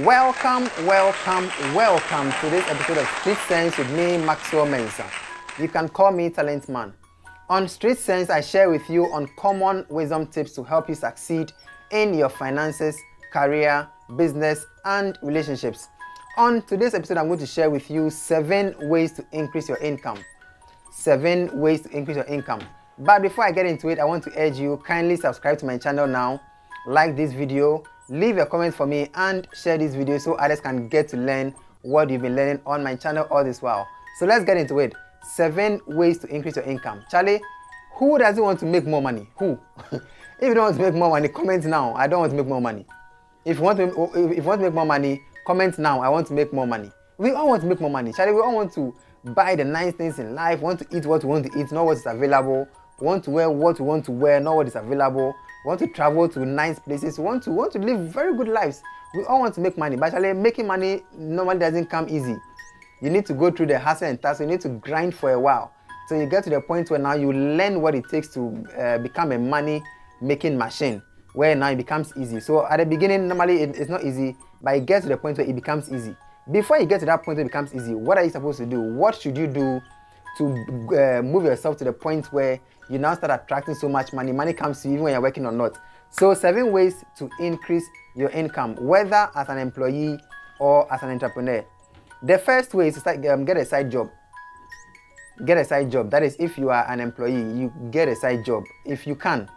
Welcome to this episode of Street Sense with me, Maxwell Mensah. You can call me Talent Man. On Street Sense, I share with you uncommon wisdom tips to help you succeed in your finances, career, business, and relationships. On today's episode, I'm going to share with you 7 ways to increase your income. 7 ways to increase your income. But before I get into it, I want to urge you, kindly subscribe to my channel now, like this video, leave a comment for me, and share this video so others can get to learn what you've been learning on my channel all this while. So let's get into it. 7 ways to increase your income. Charlie, who doesn't want to make more money? Who? If you don't want to make more money, comment now. I don't want to make more money. If you want to make more money, comment now. I want to make more money. We all want to make more money. Charlie, we all want to buy the nice things in life. We want to eat what we want to eat, not what is available. We want to wear what we want to wear, not what is available. We want to travel to nice places. We want to live very good lives. We all want to make money, but actually making money normally doesn't come easy. You need to go through the hustle and tussle. You need to grind for a while. So you get to the point where now you learn what it takes to become a money-making machine, where now it becomes easy. So at the beginning, normally it's not easy, but it gets to the point where it becomes easy. Before you get to that point where it becomes easy, what are you supposed to do? What should you do to move yourself to the point where you now start attracting so much money? Money comes to you even when you're working or not. So 7 ways to increase your income, whether as an employee or as an entrepreneur. The first way is to start, get a side job. Get a side job. That is, if you are an employee, you get a side job. If you can,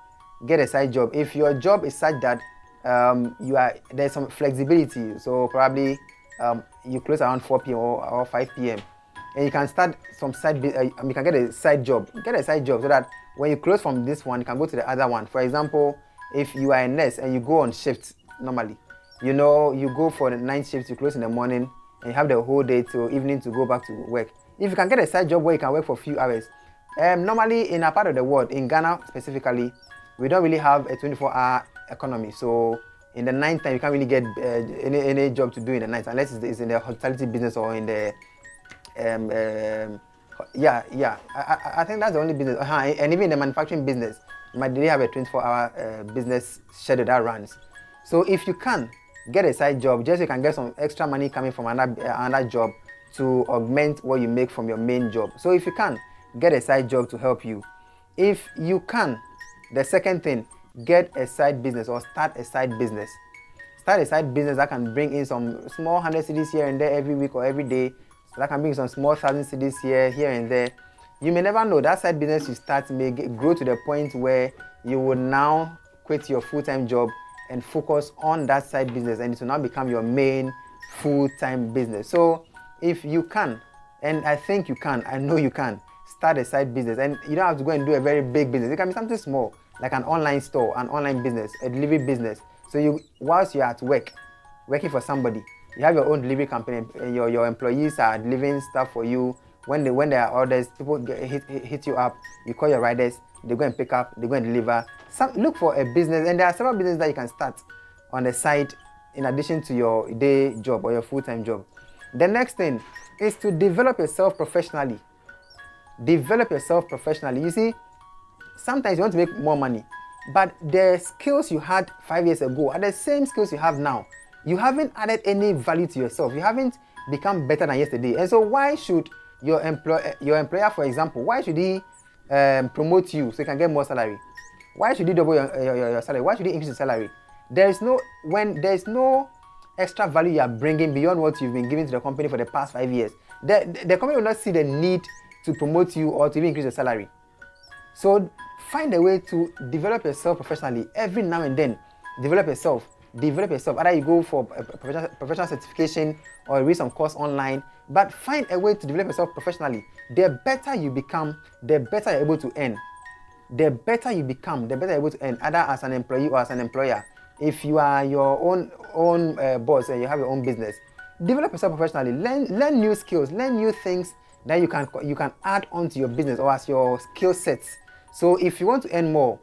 get a side job. If your job is such that there's some flexibility, so probably you close around 4 p.m. or 5 p.m. and you can start some you can get a side job. Get a side job so that when you close from this one, you can go to the other one. For example, if you are a nurse and you go on shifts normally, you go for the night shifts, you close in the morning and you have the whole day till evening to go back to work. If you can get a side job where you can work for a few hours, normally in a part of the world, in Ghana specifically, we don't really have a 24-hour economy. So in the night time, you can't really get any job to do in the night unless it's in the hospitality business or in the I think that's the only business. And even in the manufacturing business, they have a 24-hour business schedule that runs. So if you can get a side job, just so you can get some extra money coming from another job to augment what you make from your main job. So if you can, get a side job to help you. If you can, the second thing, get a side business or start a side business. Start a side business that can bring in some small 100 cedis here and there every week or every day. So that can bring some small 1,000 cedis here and there. You may never know, that side business you start may grow to the point where you will now quit your full-time job and focus on that side business, and it will now become your main full-time business. So if you can, and I think you can, I know you can, start a side business, and you don't have to go and do a very big business. It can be something small, like an online store, an online business, a delivery business. So whilst you're at work, working for somebody, you have your own delivery company, and your employees are delivering stuff for you. When there are orders, people hit you up, you call your riders, they go and pick up, they go and deliver. Look for a business, and there are several businesses that you can start on the side in addition to your day job or your full-time job. The next thing is to develop yourself professionally. Develop yourself professionally. You see, sometimes you want to make more money, but the skills you had 5 years ago are the same skills you have now. You haven't added any value to yourself. You haven't become better than yesterday. And so why should your employer, for example, why should he promote you so you can get more salary? Why should he double your salary? Why should he increase your salary? When there is no extra value you are bringing beyond what you've been giving to the company for the past 5 years, the company will not see the need to promote you or to even increase your salary. So find a way to develop yourself professionally. Every now and then, develop yourself. Either you go for a professional certification or read some course online, but find a way to develop yourself professionally. The better you become, the better you're able to earn. The better you become, the better you're able to earn, either as an employee or as an employer. If you are your own boss and you have your own business, develop yourself professionally. Learn new skills, learn new things that you can add on to your business or as your skill sets. So if you want to earn more,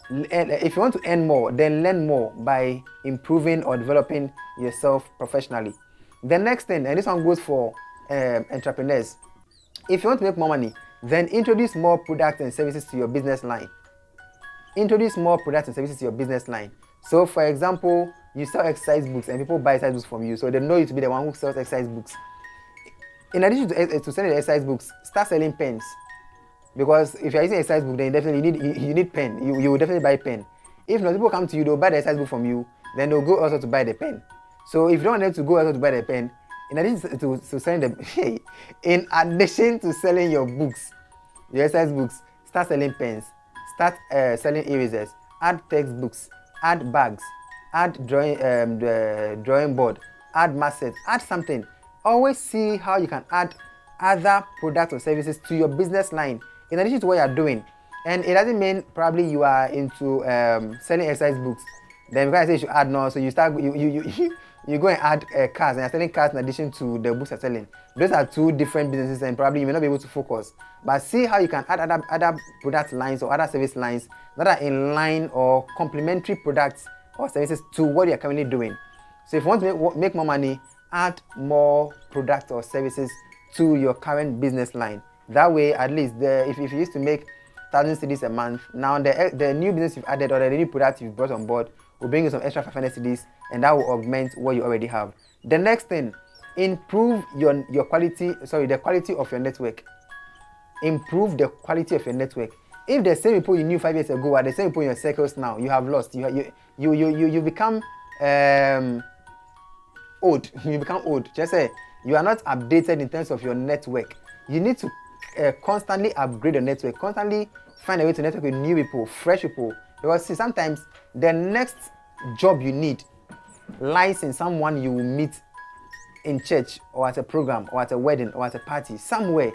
then learn more by improving or developing yourself professionally. The next thing, and this one goes for entrepreneurs, if you want to make more money, then introduce more products and services to your business line. Introduce more products and services to your business line. So for example, you sell exercise books and people buy exercise books from you, so they know you to be the one who sells exercise books. In addition to selling the exercise books, start selling pens. Because if you're using exercise book, then definitely you need pen. You will definitely buy pen. If not, people come to you, they'll buy the exercise book from you, then they'll go also to buy the pen. So if you don't want them to go also to buy the pen, in addition to selling the in addition to selling your books, your exercise books, start selling pens, start selling erasers, add textbooks, add bags, add drawing board, add mat set, add something. Always see how you can add other products or services to your business line in addition to what you are doing. And it doesn't mean probably you are into selling exercise books, then because I say you should add no, so you start you go and add cars, and you're selling cars in addition to the books you're selling. Those are two different businesses, and probably you may not be able to focus. But see how you can add other product lines or other service lines that are in line or complementary products or services to what you're currently doing. So if you want to make more money, add more products or services to your current business line. That way, at least if you used to make 1,000 cedis a month, now the new business you've added or the new product you've brought on board will bring you some extra 500 cedis, and that will augment what you already have. The next thing, improve the quality of your network. Improve the quality of your network. If the same people you knew 5 years ago are the same people in your circles now, you have lost. You become old. You become old. Just say you are not updated in terms of your network. You need to constantly upgrade your network. Constantly find a way to network with new people, fresh people. Because see, sometimes the next job you need lies in someone you will meet in church or at a program or at a wedding or at a party somewhere.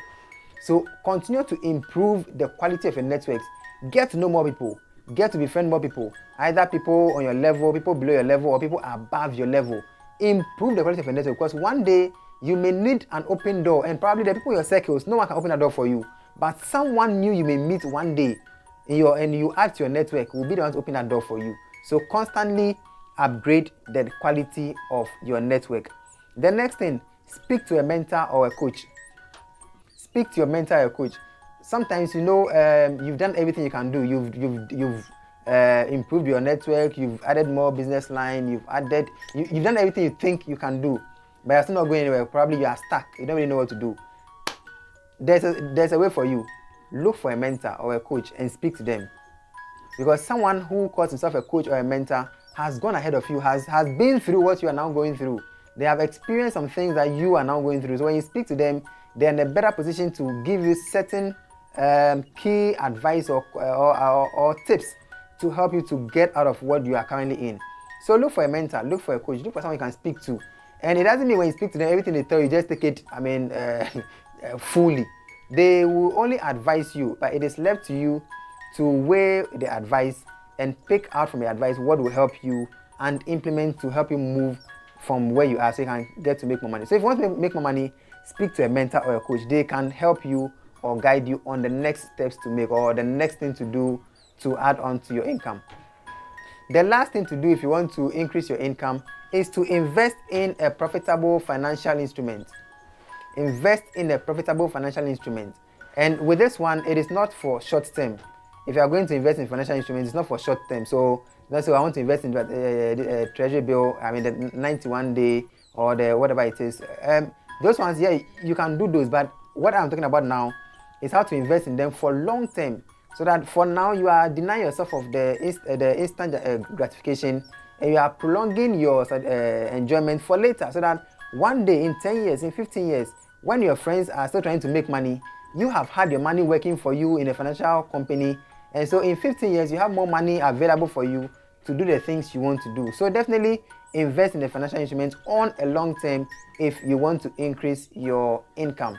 So continue to improve the quality of your networks. Get to know more people. Get to befriend more people. Either people on your level, people below your level, or people above your level. Improve the quality of your network, because one day you may need an open door, and probably the people in your circles, no one can open a door for you. But someone new you may meet one day and you add to your network will be the one to open that door for you. So constantly upgrade the quality of your network. The next thing, speak to a mentor or a coach. Speak to your mentor or a coach. Sometimes you've done everything you can do. You've improved your network. You've added more business line. You've done everything you think you can do, but you're still not going anywhere. Probably you are stuck. You don't really know what to do. There's a way for you. Look for a mentor or a coach and speak to them, because someone who calls himself a coach or a mentor has gone ahead of you, has been through what you are now going through. They have experienced some things that you are now going through. So when you speak to them, they're in a better position to give you certain key advice or tips to help you to get out of what you are currently in. So look for a mentor, look for a coach, look for someone you can speak to. And it doesn't mean when you speak to them, everything they tell you, just take it, fully. They will only advise you, but it is left to you to weigh the advice and pick out from the advice what will help you and implement to help you move from where you are so you can get to make more money. So if you want to make more money, speak to a mentor or a coach. They can help you or guide you on the next steps to make or the next thing to do to add on to your income. The last thing to do if you want to increase your income is to invest in a profitable financial instrument. Invest in a profitable financial instrument. And with this one, it is not for short term. If you are going to invest in financial instruments, it's not for short term. So that's why I want to invest in a treasury bill, the 91 day or the whatever it is. Those ones, yeah, you can do those. But what I'm talking about now is how to invest in them for long term. So that for now you are denying yourself of the instant gratification, and you are prolonging your enjoyment for later. So that one day, in 10 years, in 15 years, when your friends are still trying to make money, you have had your money working for you in a financial company. And so in 15 years, you have more money available for you to do the things you want to do. So definitely invest in the financial instruments on a long term if you want to increase your income.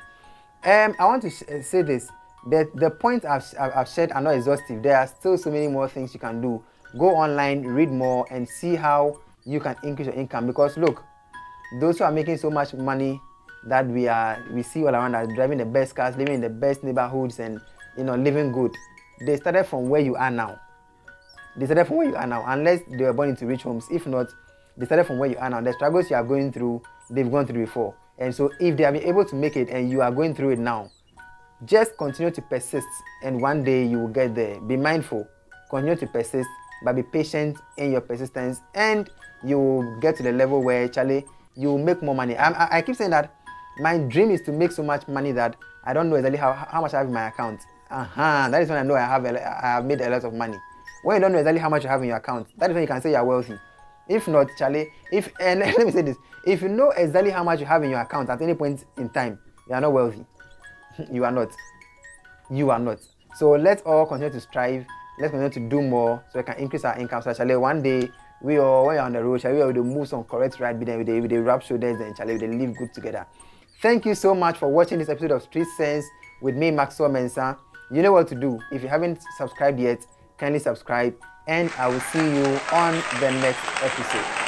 I want to say this, that the points I've shared are not exhaustive. There are still so many more things you can do. Go online, read more, and see how you can increase your income. Because look, those who are making so much money that we see all around us, driving the best cars, living in the best neighborhoods, and living good, they started from where you are now. Unless they were born into rich homes. If not, they started from where you are now. The struggles you are going through, they've gone through before. And so if they have been able to make it and you are going through it now, just continue to persist, and one day you will get there. Be mindful, continue to persist, but be patient in your persistence, and you will get to the level where, Charlie, you will make more money. I keep saying that my dream is to make so much money that I don't know exactly how much I have in my account. That is when I know I have made a lot of money. When you don't know exactly how much you have in your account, that is when you can say you are wealthy. If not, Charlie, and let me say this, if you know exactly how much you have in your account at any point in time, you are not wealthy. You are not. You are not. So let's all continue to strive. Let's continue to do more so we can increase our income. So Charlie, one day we all, when you're on the road, Charlie, we will move some correct ride, with the rap shoulders, and Charlie, they live good together. Thank you so much for watching this episode of Street Sense with me, Maxwell Mensah. You know what to do. If you haven't subscribed yet, kindly subscribe, and I will see you on the next episode.